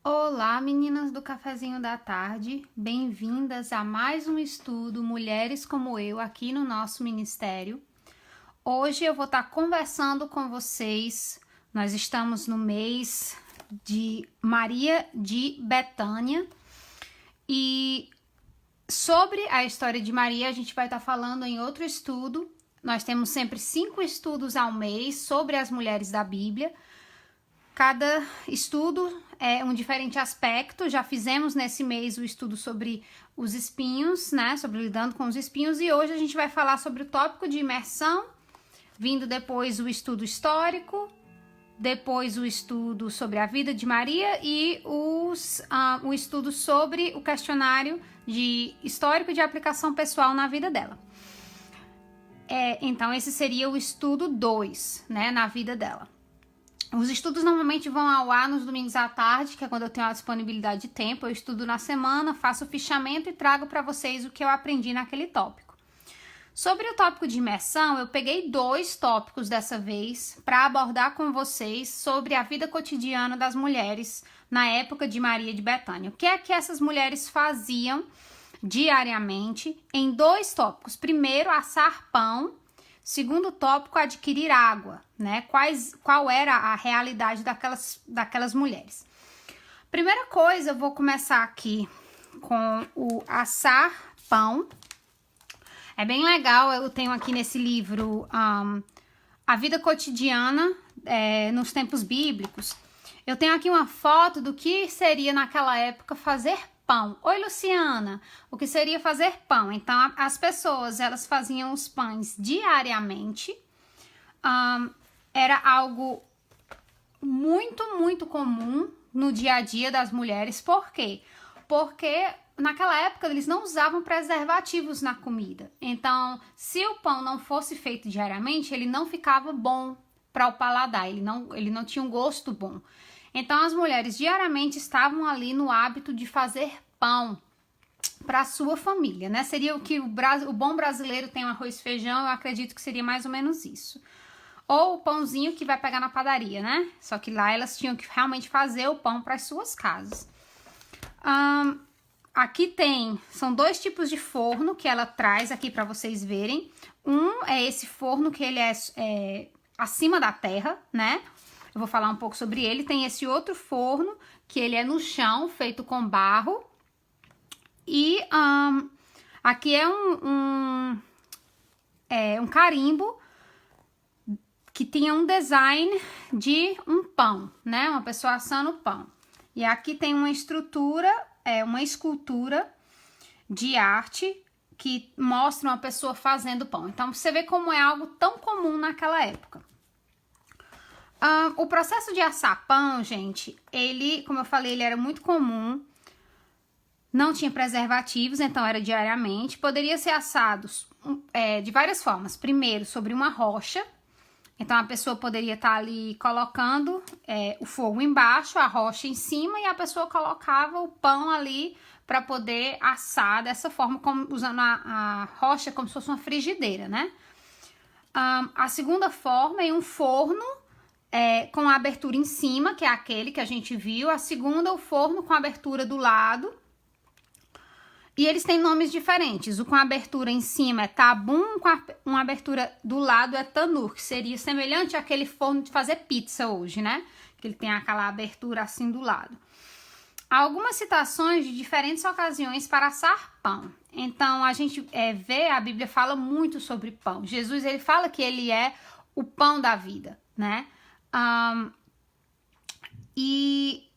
Olá, meninas do Cafezinho da Tarde, bem-vindas a mais um estudo Mulheres como Eu aqui no nosso ministério. Hoje eu vou estar conversando com vocês, nós estamos no mês de Maria de Betânia e sobre a história de Maria a gente vai estar falando em outro estudo. Nós temos sempre 5 estudos ao mês sobre as mulheres da Bíblia. Cada estudo é um diferente aspecto. Já fizemos nesse mês o estudo sobre os espinhos, né? Sobre lidando com os espinhos. E hoje a gente vai falar sobre o tópico de imersão, vindo depois o estudo histórico, depois o estudo sobre a vida de Maria e o estudo sobre o questionário de histórico de aplicação pessoal na vida dela. Então, esse seria o estudo 2, né? Na vida dela. Os estudos normalmente vão ao ar nos domingos à tarde, que é quando eu tenho a disponibilidade de tempo. Eu estudo na semana, faço o fichamento e trago para vocês o que eu aprendi naquele tópico. Sobre o tópico de imersão, eu peguei 2 tópicos dessa vez para abordar com vocês sobre a vida cotidiana das mulheres na época de Maria de Betânia. O que é que essas mulheres faziam diariamente em 2 tópicos? Primeiro, assar pão. Segundo tópico, adquirir água, né? Qual era a realidade daquelas mulheres? Primeira coisa, eu vou começar aqui com o assar pão. É bem legal, eu tenho aqui nesse livro A Vida Cotidiana nos Tempos Bíblicos. Eu tenho aqui uma foto do que seria naquela época fazer pão. Oi, Luciana, o que seria fazer pão? Então, as pessoas, elas faziam os pães diariamente. Era algo muito comum no dia a dia das mulheres. Por quê? Porque naquela época eles não usavam preservativos na comida. Então, se o pão não fosse feito diariamente, ele não ficava bom para o paladar, ele não tinha um gosto bom. Então, as mulheres diariamente estavam ali no hábito de fazer pão para a sua família, né? Seria o que o bom brasileiro tem um arroz e feijão, eu acredito que seria mais ou menos isso. Ou o pãozinho que vai pegar na padaria, né? Só que lá elas tinham que realmente fazer o pão para as suas casas. Aqui são 2 tipos de forno que ela traz aqui para vocês verem. Um é esse forno que ele é acima da terra, né? Eu vou falar um pouco sobre ele. Tem esse outro forno, que ele é no chão, feito com barro. E aqui é um carimbo que tinha um design de um pão, né? Uma pessoa assando pão. E aqui tem uma uma escultura de arte que mostra uma pessoa fazendo pão. Então, você vê como é algo tão comum naquela época. O processo de assar pão, gente, como eu falei, ele era muito comum. Não tinha preservativos, então era diariamente. Poderia ser assados de várias formas. Primeiro, sobre uma rocha. Então, a pessoa poderia estar ali colocando o fogo embaixo, a rocha em cima, e a pessoa colocava o pão ali para poder assar dessa forma, usando a rocha como se fosse uma frigideira, né? A segunda forma é um forno com a abertura em cima, que é aquele que a gente viu. A segunda, o forno com a abertura do lado. E eles têm nomes diferentes. O com abertura em cima é tabum, com uma abertura do lado é tanur, que seria semelhante àquele forno de fazer pizza hoje, né? Que ele tem aquela abertura assim do lado. Há algumas citações de diferentes ocasiões para assar pão. Então, a gente vê, a Bíblia fala muito sobre pão. Jesus, ele fala que ele é o pão da vida, né? E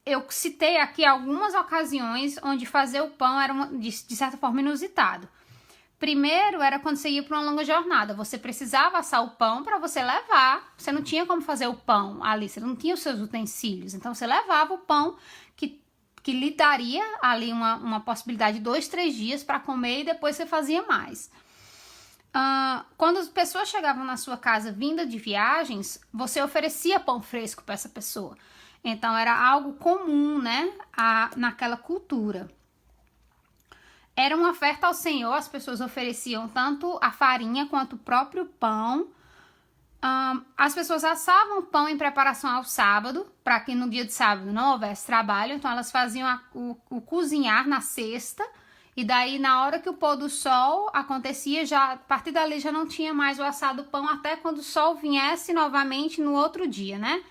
eu citei aqui algumas ocasiões onde fazer o pão era de certa forma inusitado. Primeiro era quando você ia para uma longa jornada. Você precisava assar o pão para você levar. Você não tinha como fazer o pão ali, você não tinha os seus utensílios. Então você levava o pão que lhe daria ali uma possibilidade de 2, 3 dias para comer e depois você fazia mais. Quando as pessoas chegavam na sua casa vinda de viagens, você oferecia pão fresco para essa pessoa. Então, era algo comum, né, naquela cultura. Era uma oferta ao Senhor, as pessoas ofereciam tanto a farinha quanto o próprio pão As pessoas assavam pão em preparação ao sábado, para que no dia de sábado não houvesse trabalho, então elas faziam o cozinhar na sexta, e daí na hora que o pôr do sol acontecia, já a partir dali já não tinha mais o assado pão, até quando o sol viesse novamente no outro dia, né?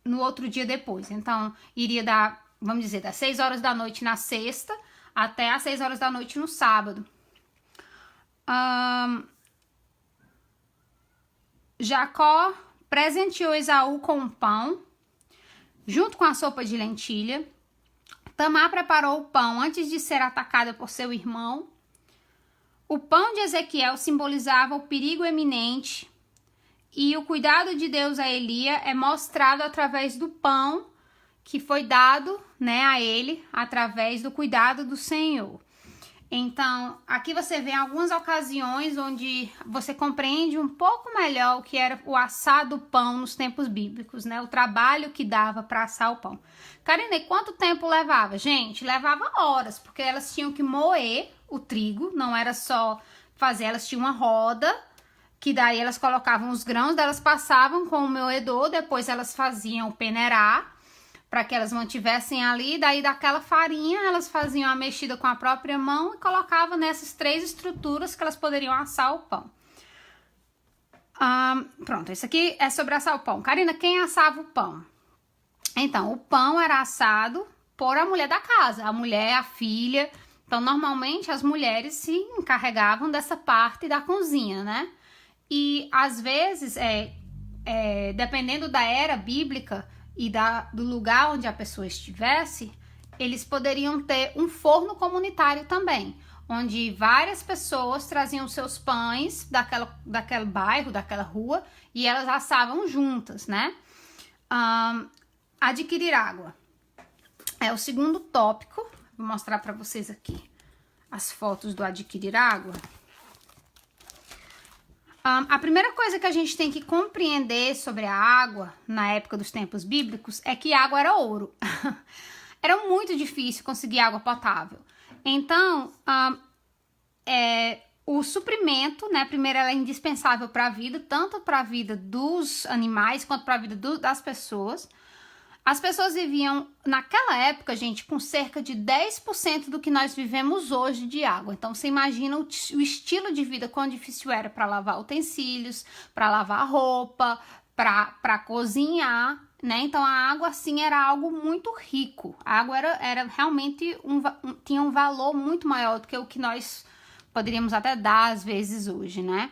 No outro dia depois. Então iria dar, vamos dizer, das 6 horas da noite na sexta até às 6 horas da noite no sábado. Jacó presenteou Esaú com um pão, junto com a sopa de lentilha. Tamar preparou o pão antes de ser atacada por seu irmão. O pão de Ezequiel simbolizava o perigo eminente, e o cuidado de Deus a Elia é mostrado através do pão que foi dado, né, a ele, através do cuidado do Senhor. Então, aqui você vê algumas ocasiões onde você compreende um pouco melhor o que era o assar do pão nos tempos bíblicos, né? O trabalho que dava para assar o pão. Karina, e quanto tempo levava? Gente, levava horas, porque elas tinham que moer o trigo, não era só fazer, elas tinham uma roda, que daí elas colocavam os grãos, elas passavam com o moedor, depois elas faziam o peneirar, para que elas mantivessem ali, daí daquela farinha elas faziam a mexida com a própria mão e colocavam nessas 3 estruturas que elas poderiam assar o pão. Pronto, isso aqui é sobre assar o pão. Karina, quem assava o pão? Então, o pão era assado por a mulher da casa, a mulher, a filha. Então, normalmente as mulheres se encarregavam dessa parte da cozinha, né? E às vezes, dependendo da era bíblica, e do lugar onde a pessoa estivesse, eles poderiam ter um forno comunitário também, onde várias pessoas traziam seus pães daquele bairro, daquela rua, e elas assavam juntas, né? Adquirir água é o segundo tópico. Vou mostrar para vocês aqui as fotos do adquirir água. A primeira coisa que a gente tem que compreender sobre a água na época dos tempos bíblicos é que água era ouro. Era muito difícil conseguir água potável. Então, o suprimento, né? Primeiro, ela é indispensável para a vida, tanto para a vida dos animais quanto para a vida das pessoas. As pessoas viviam, naquela época, gente, com cerca de 10% do que nós vivemos hoje de água. Então, você imagina o estilo de vida, quão difícil era para lavar utensílios, para lavar roupa, para cozinhar, né? Então, a água, assim, era algo muito rico. A água era realmente, tinha um valor muito maior do que o que nós poderíamos até dar, às vezes, hoje, né?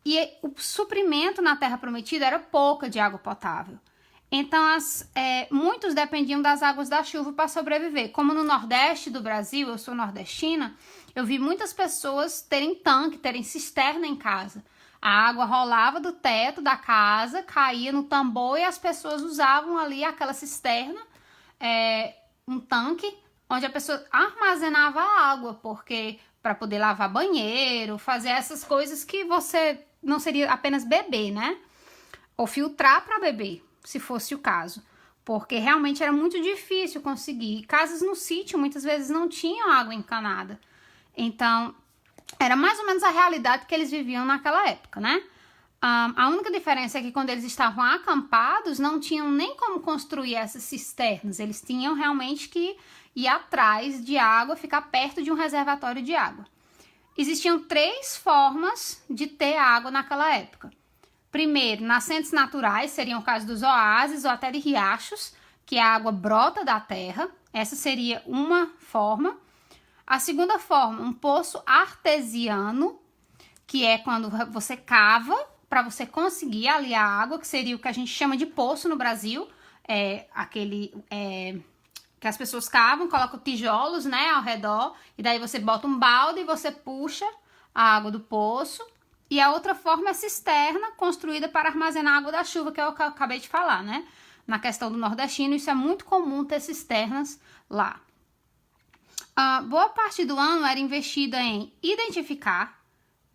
E o suprimento na Terra Prometida era pouca de água potável. Então, muitos dependiam das águas da chuva para sobreviver. Como no Nordeste do Brasil, eu sou nordestina, eu vi muitas pessoas terem tanque, terem cisterna em casa. A água rolava do teto da casa, caía no tambor e as pessoas usavam ali aquela cisterna, um tanque, onde a pessoa armazenava a água, porque para poder lavar banheiro, fazer essas coisas que você não seria apenas beber, né? Ou filtrar para beber, se fosse o caso, porque realmente era muito difícil conseguir. Casas no sítio muitas vezes não tinham água encanada, então era mais ou menos a realidade que eles viviam naquela época, né? A única diferença é que quando eles estavam acampados não tinham nem como construir essas cisternas, eles tinham realmente que ir atrás de água, ficar perto de um reservatório de água. Existiam 3 formas de ter água naquela época. Primeiro, nascentes naturais, seriam o caso dos oásis ou até de riachos, que a água brota da terra. Essa seria uma forma. A segunda forma, um poço artesiano, que é quando você cava para você conseguir ali a água, que seria o que a gente chama de poço no Brasil. Que as pessoas cavam, colocam tijolos, né, ao redor, e daí você bota um balde e você puxa a água do poço. E a outra forma é cisterna, construída para armazenar a água da chuva, que é o que eu acabei de falar, né? Na questão do nordestino, isso é muito comum ter cisternas lá. Boa parte do ano era investida em identificar,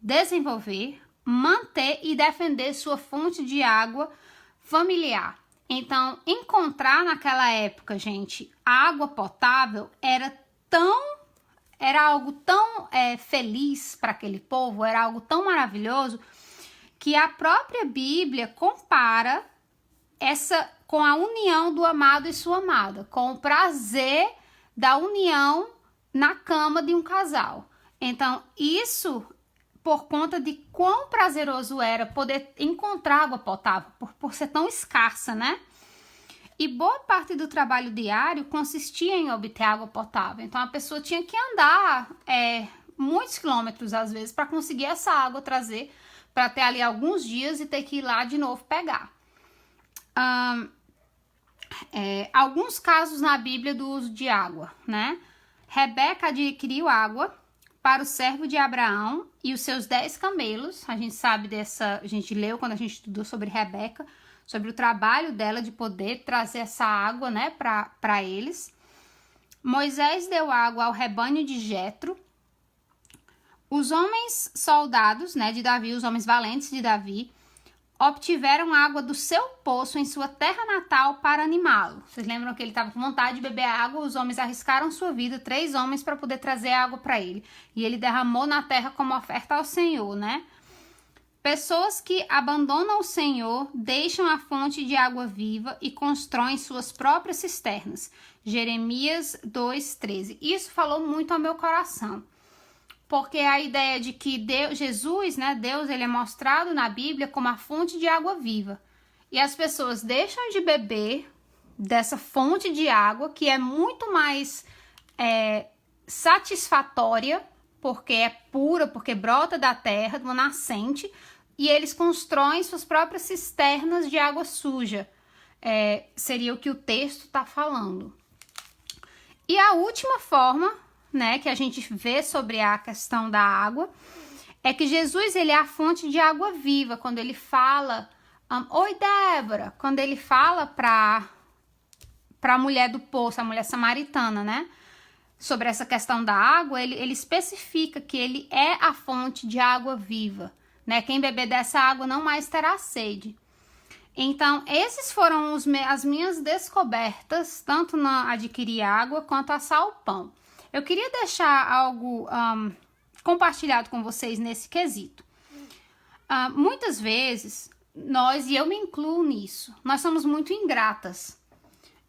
desenvolver, manter e defender sua fonte de água familiar. Então, encontrar naquela época, gente, água potável era algo tão feliz para aquele povo, era algo tão maravilhoso, que a própria Bíblia compara essa com a união do amado e sua amada, com o prazer da união na cama de um casal. Então, isso por conta de quão prazeroso era poder encontrar água potável, por ser tão escassa, né? E boa parte do trabalho diário consistia em obter água potável. Então, a pessoa tinha que andar muitos quilômetros, às vezes, para conseguir essa água trazer, para ter ali alguns dias e ter que ir lá de novo pegar. Alguns casos na Bíblia do uso de água, né? Rebeca adquiriu água para o servo de Abraão e os seus 10 camelos. A gente sabe a gente leu quando a gente estudou sobre Rebeca, sobre o trabalho dela de poder trazer essa água, né, para eles. Moisés deu água ao rebanho de Jetro. Os homens soldados, né, de Davi, os homens valentes de Davi, obtiveram água do seu poço em sua terra natal para animá-lo. Vocês lembram que ele estava com vontade de beber água? Os homens arriscaram sua vida, 3 homens, para poder trazer água para ele. E ele derramou na terra como oferta ao Senhor, né? Pessoas que abandonam o Senhor deixam a fonte de água viva e constroem suas próprias cisternas. Jeremias 2:13. Isso falou muito ao meu coração. Porque a ideia de que Jesus, né, Deus, ele é mostrado na Bíblia como a fonte de água viva. E as pessoas deixam de beber dessa fonte de água, que é muito mais satisfatória, porque é pura, porque brota da terra, de uma nascente, e eles constroem suas próprias cisternas de água suja. Seria o que o texto está falando. E a última forma, né, que a gente vê sobre a questão da água, é que Jesus, ele é a fonte de água viva. Quando ele fala, oi Débora, quando ele fala para a mulher do poço, a mulher samaritana, né, sobre essa questão da água, ele especifica que ele é a fonte de água viva, né, quem beber dessa água não mais terá sede. Então, esses foram as minhas descobertas, tanto na adquirir água quanto assar o pão. Eu queria deixar algo compartilhado com vocês nesse quesito. Muitas vezes, nós, e eu me incluo nisso, nós somos muito ingratas.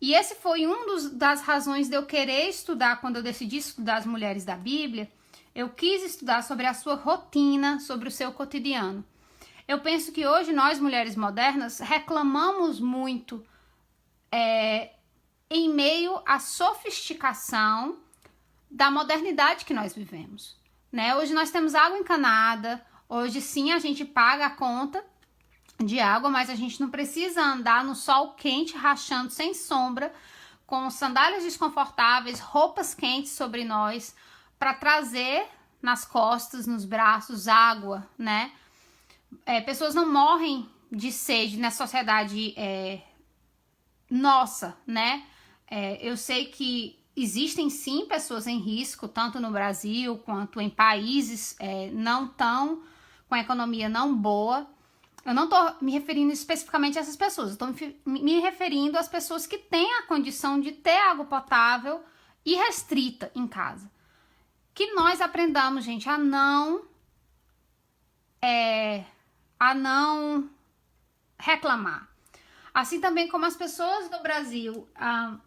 E esse foi das razões de eu querer estudar, quando eu decidi estudar as mulheres da Bíblia, eu quis estudar sobre a sua rotina, sobre o seu cotidiano. Eu penso que hoje nós, mulheres modernas, reclamamos muito em meio à sofisticação da modernidade que nós vivemos, né? Hoje nós temos água encanada, hoje sim a gente paga a conta de água, mas a gente não precisa andar no sol quente, rachando sem sombra, com sandálias desconfortáveis, roupas quentes sobre nós, para trazer nas costas, nos braços, água, né? Pessoas não morrem de sede na sociedade nossa, né? Eu sei que existem sim pessoas em risco, tanto no Brasil quanto em países não tão com a economia não boa. Eu não estou me referindo especificamente a essas pessoas, estou me referindo às pessoas que têm a condição de ter água potável irrestrita em casa. Que nós aprendamos, gente, a não reclamar. Assim também como as pessoas do Brasil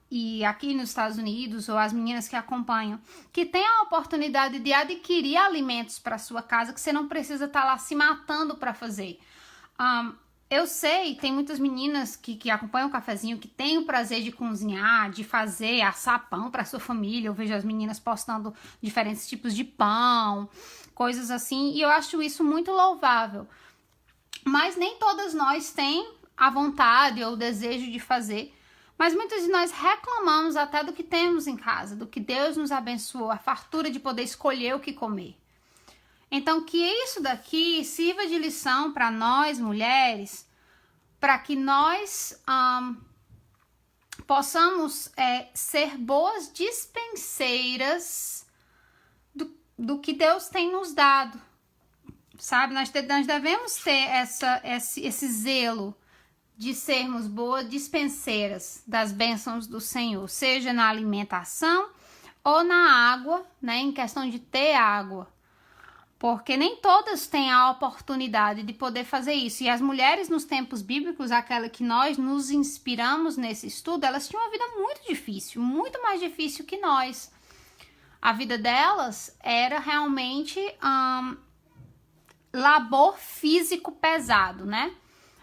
e aqui nos Estados Unidos, ou as meninas que acompanham, que têm a oportunidade de adquirir alimentos para sua casa, que você não precisa estar lá se matando para fazer. Eu sei, tem muitas meninas que acompanham o cafezinho, que têm o prazer de cozinhar, de fazer, assar pão para sua família. Eu vejo as meninas postando diferentes tipos de pão, coisas assim, e eu acho isso muito louvável. Mas nem todas nós têm a vontade ou o desejo de fazer, mas muitas de nós reclamamos até do que temos em casa, do que Deus nos abençoou, a fartura de poder escolher o que comer. Então, que isso daqui sirva de lição para nós, mulheres, para que nós possamos ser boas dispenseiras do que Deus tem nos dado, sabe? Nós devemos ter esse zelo de sermos boas dispenseiras das bênçãos do Senhor, seja na alimentação ou na água, né? Em questão de ter água. porque nem todas têm a oportunidade de poder fazer isso. E as mulheres nos tempos bíblicos, aquela que nós nos inspiramos nesse estudo, elas tinham uma vida muito difícil, muito mais difícil que nós. A vida delas era realmente labor físico pesado, né?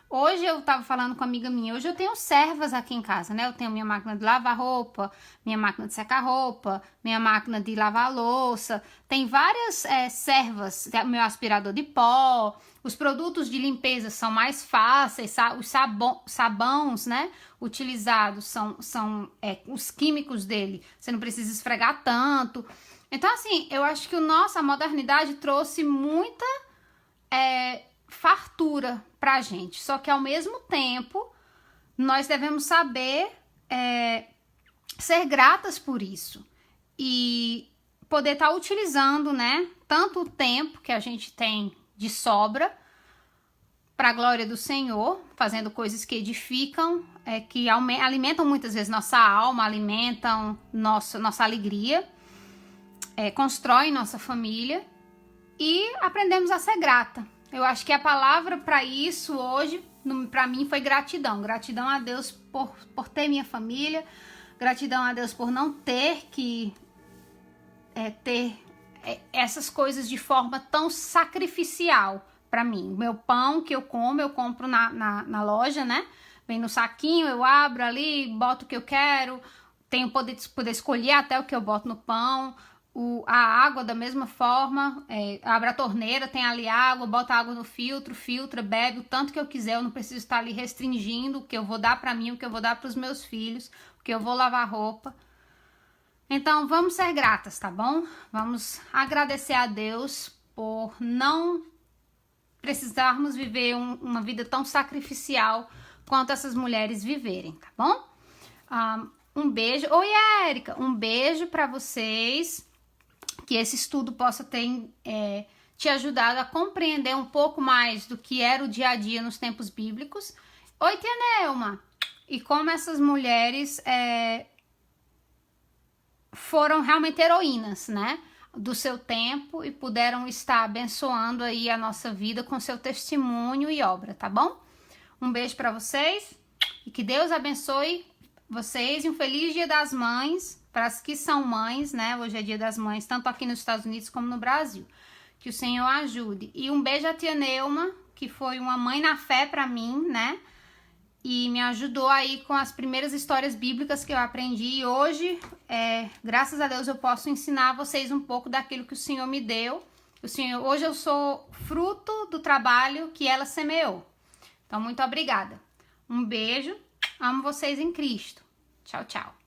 Hoje eu tava falando com uma amiga minha, hoje eu tenho servas aqui em casa, né? Eu tenho minha máquina de lavar roupa, minha máquina de secar roupa, minha máquina de lavar louça, tem várias servas, meu aspirador de pó, os produtos de limpeza são mais fáceis, os sabões, né? Utilizados são os químicos dele, você não precisa esfregar tanto. Então, assim, eu acho que a modernidade trouxe muita fartura pra gente, só que ao mesmo tempo nós devemos saber ser gratas por isso e poder estar utilizando, né, tanto o tempo que a gente tem de sobra para a glória do Senhor, fazendo coisas que edificam, que alimentam muitas vezes nossa alma, alimentam nossa alegria, constroem nossa família, e aprendemos a ser grata. Eu acho que a palavra para isso hoje, para mim, foi gratidão. Gratidão a Deus por ter minha família. Gratidão a Deus por não ter que ter essas coisas de forma tão sacrificial para mim. O meu pão que eu compro na loja, né? Vem no saquinho, eu abro ali, boto o que eu quero. Tenho poder escolher até o que eu boto no pão. A água da mesma forma, abre a torneira, tem ali água, bota água no filtro, filtra, bebe o tanto que eu quiser, eu não preciso estar ali restringindo o que eu vou dar para mim, o que eu vou dar para os meus filhos, o que eu vou lavar roupa. Então, vamos ser gratas, tá bom? Vamos agradecer a Deus por não precisarmos viver uma vida tão sacrificial quanto essas mulheres viverem, tá bom? Um beijo. Oi, Érica! Um beijo para vocês. Que esse estudo possa ter te ajudado a compreender um pouco mais do que era o dia a dia nos tempos bíblicos. Oi, tia Nelma! E como essas mulheres foram realmente heroínas, né? Do seu tempo e puderam estar abençoando aí a nossa vida com seu testemunho e obra, tá bom? Um beijo para vocês e que Deus abençoe vocês e um feliz Dia das Mães. Para as que são mães, né? Hoje é Dia das Mães, tanto aqui nos Estados Unidos como no Brasil. Que o Senhor ajude. E um beijo à tia Neuma, que foi uma mãe na fé para mim, né? E me ajudou aí com as primeiras histórias bíblicas que eu aprendi. E hoje, graças a Deus, eu posso ensinar vocês um pouco daquilo que o Senhor me deu. Hoje eu sou fruto do trabalho que ela semeou. Então, muito obrigada. Um beijo. Amo vocês em Cristo. Tchau, tchau.